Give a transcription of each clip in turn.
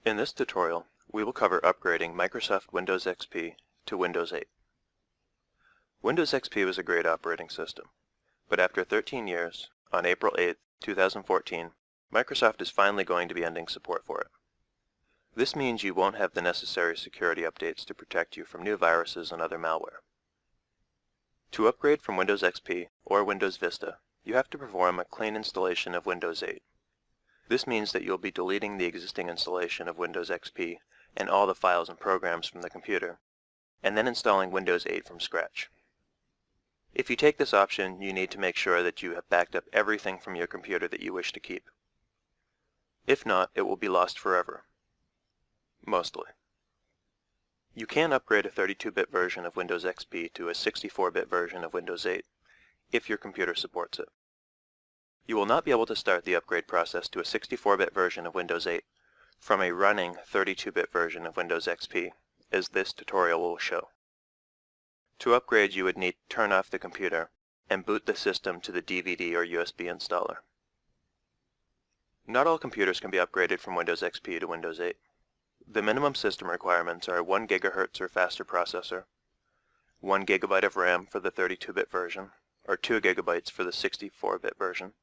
In this tutorial, we will cover upgrading Microsoft Windows XP to Windows 8. Windows XP was a great operating system, but after 13 years, on April 8, 2014, Microsoft is finally going to be ending support for it. This means you won't have the necessary security updates to protect you from new viruses and other malware. To upgrade from Windows XP or Windows Vista, you have to perform a clean installation of Windows 8. This means that you'll be deleting the existing installation of Windows XP and all the files and programs from the computer, and then installing Windows 8 from scratch. If you take this option, you need to make sure that you have backed up everything from your computer that you wish to keep. If not, it will be lost forever. Mostly. You can upgrade a 32-bit version of Windows XP to a 64-bit version of Windows 8 if your computer supports it. You will not be able to start the upgrade process to a 64-bit version of Windows 8 from a running 32-bit version of Windows XP, as this tutorial will show. To upgrade, you would need to turn off the computer and boot the system to the DVD or USB installer. Not all computers can be upgraded from Windows XP to Windows 8. The minimum system requirements are a 1 GHz or faster processor, 1 GB of RAM for the 32-bit version, or 2 GB for the 64-bit version,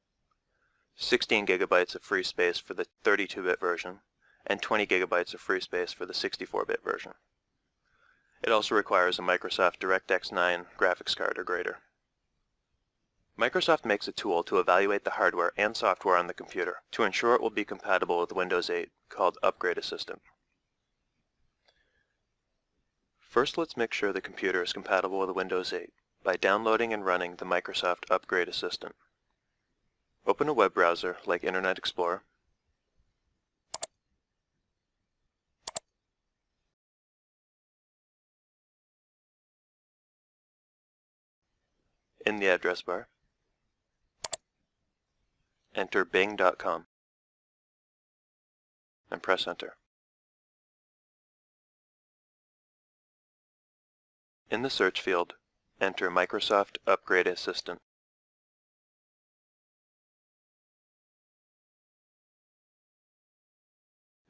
16 GB of free space for the 32-bit version, and 20 GB of free space for the 64-bit version. It also requires a Microsoft DirectX 9 graphics card or greater. Microsoft makes a tool to evaluate the hardware and software on the computer to ensure it will be compatible with Windows 8 called Upgrade Assistant. First, let's make sure the computer is compatible with Windows 8 by downloading and running the Microsoft Upgrade Assistant. Open a web browser like Internet Explorer. In the address bar, enter bing.com and press enter. In the search field, enter Microsoft Upgrade Assistant.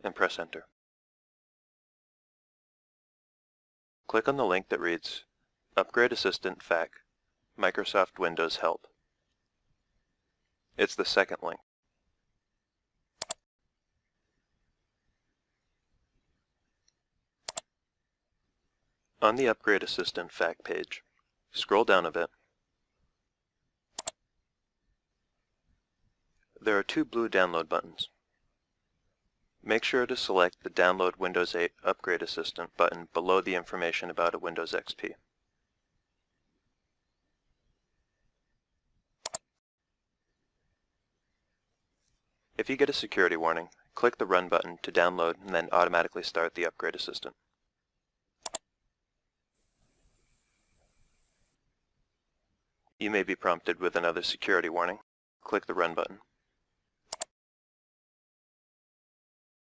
And press enter. Click on the link that reads Upgrade Assistant FAQ, Microsoft Windows Help. It's the second link. On the Upgrade Assistant FAQ page, scroll down a bit. There are two blue download buttons. Make sure to select the Download Windows 8 Upgrade Assistant button below the information about a Windows XP. If you get a security warning, click the Run button to download and then automatically start the Upgrade Assistant. You may be prompted with another security warning. Click the Run button.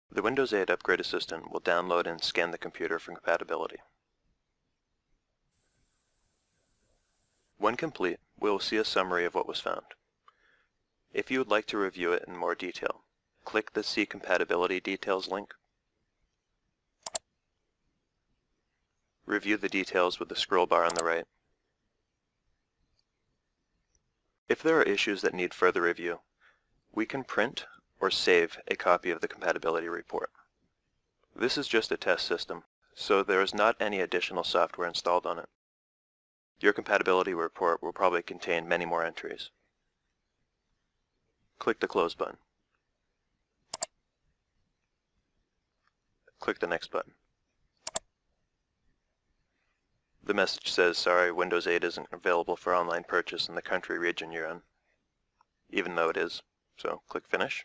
The Windows 8 Upgrade Assistant will download and scan the computer for compatibility. When complete, we will see a summary of what was found. If you would like to review it in more detail, click the See Compatibility Details link. Review the details with the scroll bar on the right. If there are issues that need further review, we can print or save a copy of the compatibility report. This is just a test system, so there is not any additional software installed on it. Your compatibility report will probably contain many more entries. Click the Close button. Click the Next button. The message says, sorry, Windows 8 isn't available for online purchase in the country region you're in, even though it is, so click Finish.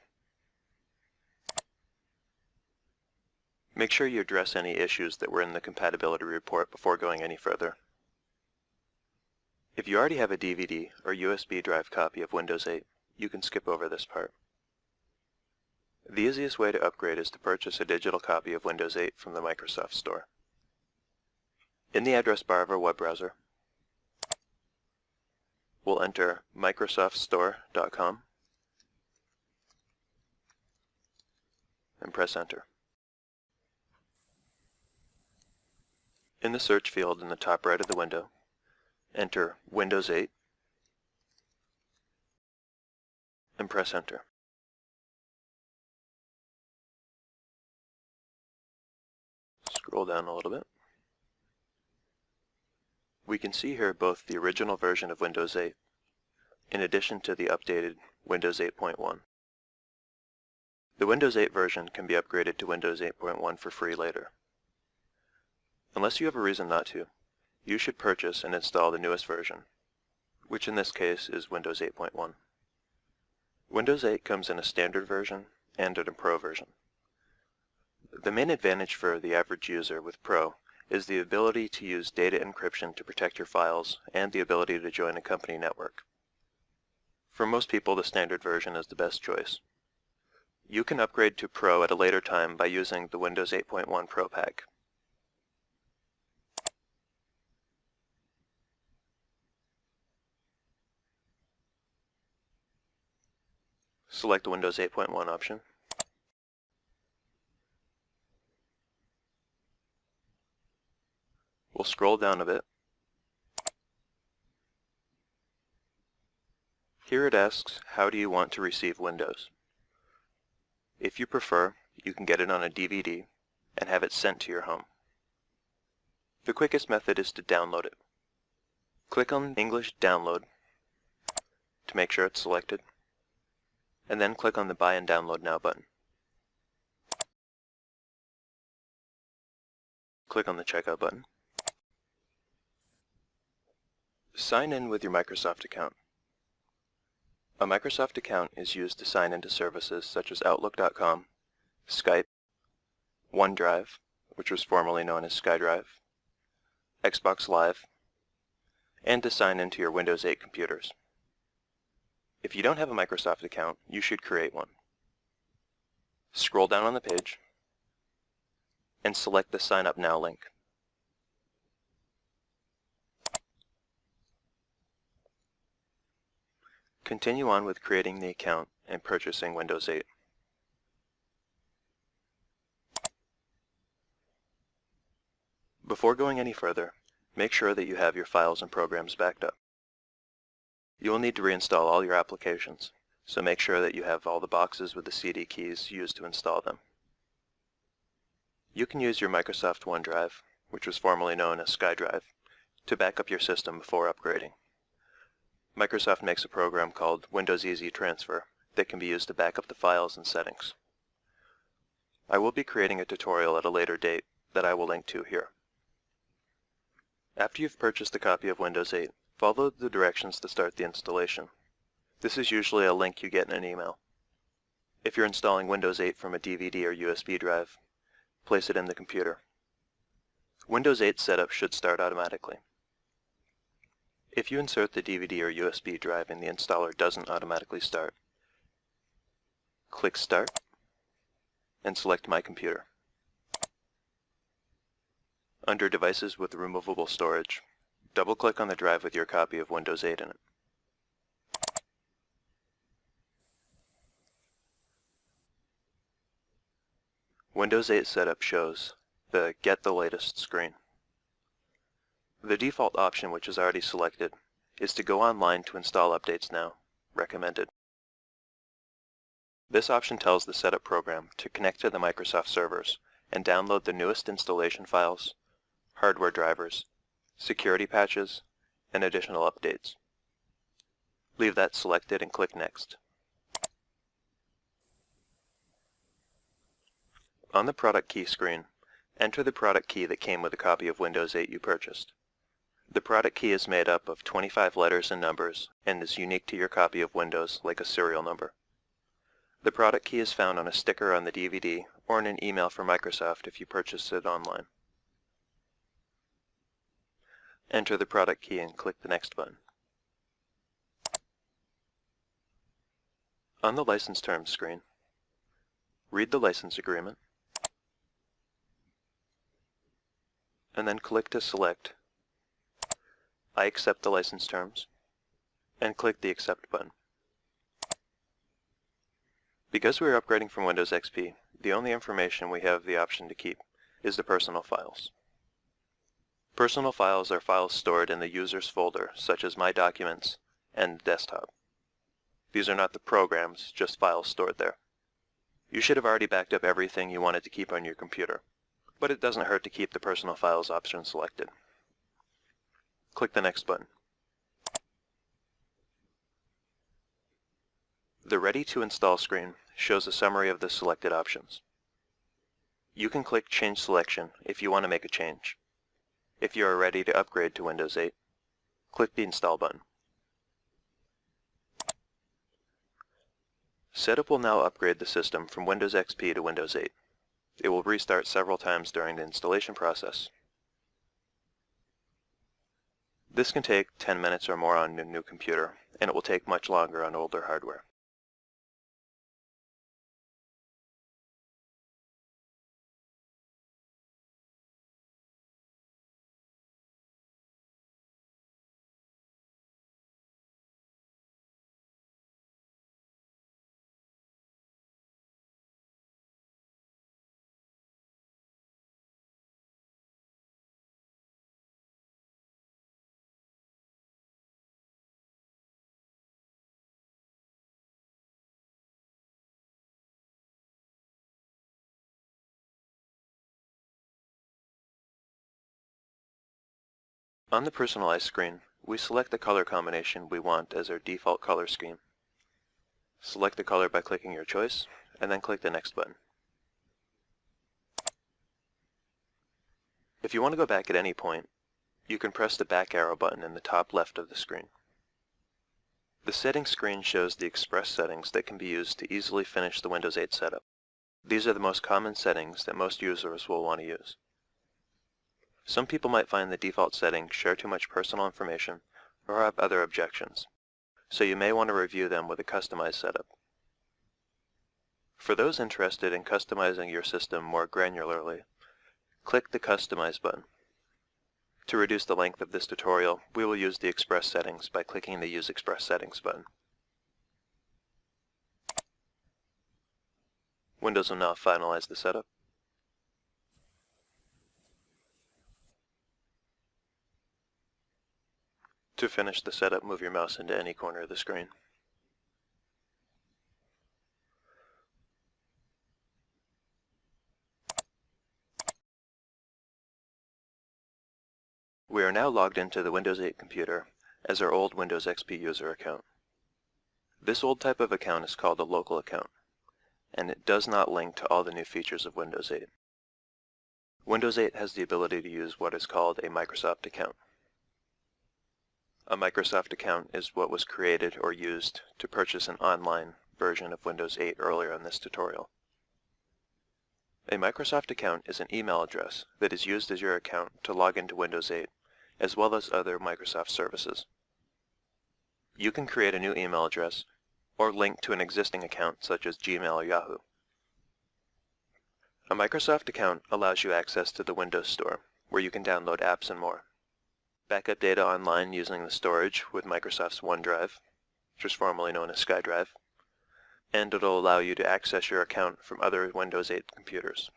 Make sure you address any issues that were in the compatibility report before going any further. If you already have a DVD or USB drive copy of Windows 8, you can skip over this part. The easiest way to upgrade is to purchase a digital copy of Windows 8 from the Microsoft Store. In the address bar of our web browser, we'll enter microsoftstore.com and press enter. In the search field in the top right of the window, enter Windows 8 and press Enter. Scroll down a little bit. We can see here both the original version of Windows 8 in addition to the updated Windows 8.1. The Windows 8 version can be upgraded to Windows 8.1 for free later. Unless you have a reason not to, you should purchase and install the newest version, which in this case is Windows 8.1. Windows 8 comes in a standard version and in a Pro version. The main advantage for the average user with Pro is the ability to use data encryption to protect your files and the ability to join a company network. For most people, the standard version is the best choice. You can upgrade to Pro at a later time by using the Windows 8.1 Pro Pack. Select the Windows 8.1 option. We'll scroll down a bit. Here it asks, how do you want to receive Windows? If you prefer, you can get it on a DVD and have it sent to your home. The quickest method is to download it. Click on English Download to make sure it's selected, and then click on the Buy and Download Now button. Click on the Checkout button. Sign in with your Microsoft account. A Microsoft account is used to sign into services such as Outlook.com, Skype, OneDrive, which was formerly known as SkyDrive, Xbox Live, and to sign into your Windows 8 computers. If you don't have a Microsoft account, you should create one. Scroll down on the page and select the Sign Up Now link. Continue on with creating the account and purchasing Windows 8. Before going any further, make sure that you have your files and programs backed up. You will need to reinstall all your applications, so make sure that you have all the boxes with the CD keys used to install them. You can use your Microsoft OneDrive, which was formerly known as SkyDrive, to back up your system before upgrading. Microsoft makes a program called Windows Easy Transfer that can be used to back up the files and settings. I will be creating a tutorial at a later date that I will link to here. After you've purchased a copy of Windows 8, follow the directions to start the installation. This is usually a link you get in an email. If you're installing Windows 8 from a DVD or USB drive, place it in the computer. Windows 8 setup should start automatically. If you insert the DVD or USB drive and the installer doesn't automatically start, click Start and select My Computer. Under Devices with Removable Storage, double-click on the drive with your copy of Windows 8 in it. Windows 8 setup shows the Get the Latest screen. The default option, which is already selected, is to go online to install updates now, recommended. This option tells the setup program to connect to the Microsoft servers and download the newest installation files, hardware drivers, security patches, and additional updates. Leave that selected and click Next. On the product key screen, enter the product key that came with a copy of Windows 8 you purchased. The product key is made up of 25 letters and numbers and is unique to your copy of Windows like a serial number. The product key is found on a sticker on the DVD or in an email from Microsoft if you purchase it online. Enter the product key and click the Next button. On the License Terms screen, read the license agreement and then click to select I accept the license terms and click the Accept button. Because we are upgrading from Windows XP, the only information we have the option to keep is the personal files. Personal files are files stored in the user's folder, such as My Documents and Desktop. These are not the programs, just files stored there. You should have already backed up everything you wanted to keep on your computer, but it doesn't hurt to keep the Personal Files option selected. Click the Next button. The Ready to Install screen shows a summary of the selected options. You can click Change Selection if you want to make a change. If you are ready to upgrade to Windows 8, click the Install button. Setup will now upgrade the system from Windows XP to Windows 8. It will restart several times during the installation process. This can take 10 minutes or more on a new computer, and it will take much longer on older hardware. On the Personalize screen, we select the color combination we want as our default color scheme. Select the color by clicking your choice, and then click the Next button. If you want to go back at any point, you can press the back arrow button in the top left of the screen. The settings screen shows the express settings that can be used to easily finish the Windows 8 setup. These are the most common settings that most users will want to use. Some people might find the default settings share too much personal information or have other objections, so you may want to review them with a customized setup. For those interested in customizing your system more granularly, click the Customize button. To reduce the length of this tutorial, we will use the Express settings by clicking the Use Express Settings button. Windows will now finalize the setup. To finish the setup, move your mouse into any corner of the screen. We are now logged into the Windows 8 computer as our old Windows XP user account. This old type of account is called a local account, and it does not link to all the new features of Windows 8. Windows 8 has the ability to use what is called a Microsoft account. A Microsoft account is what was created or used to purchase an online version of Windows 8 earlier in this tutorial. A Microsoft account is an email address that is used as your account to log into Windows 8, as well as other Microsoft services. You can create a new email address or link to an existing account such as Gmail or Yahoo. A Microsoft account allows you access to the Windows Store, where you can download apps and more. Backup data online using the storage with Microsoft's OneDrive, which was formerly known as SkyDrive, and it'll allow you to access your account from other Windows 8 computers.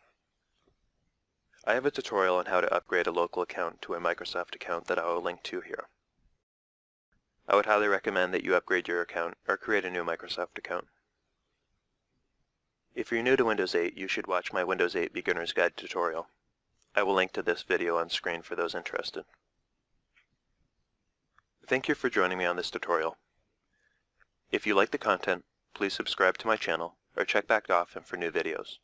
I have a tutorial on how to upgrade a local account to a Microsoft account that I will link to here. I would highly recommend that you upgrade your account or create a new Microsoft account. If you're new to Windows 8, you should watch my Windows 8 Beginner's Guide tutorial. I will link to this video on screen for those interested. Thank you for joining me on this tutorial. If you like the content, please subscribe to my channel or check back often for new videos.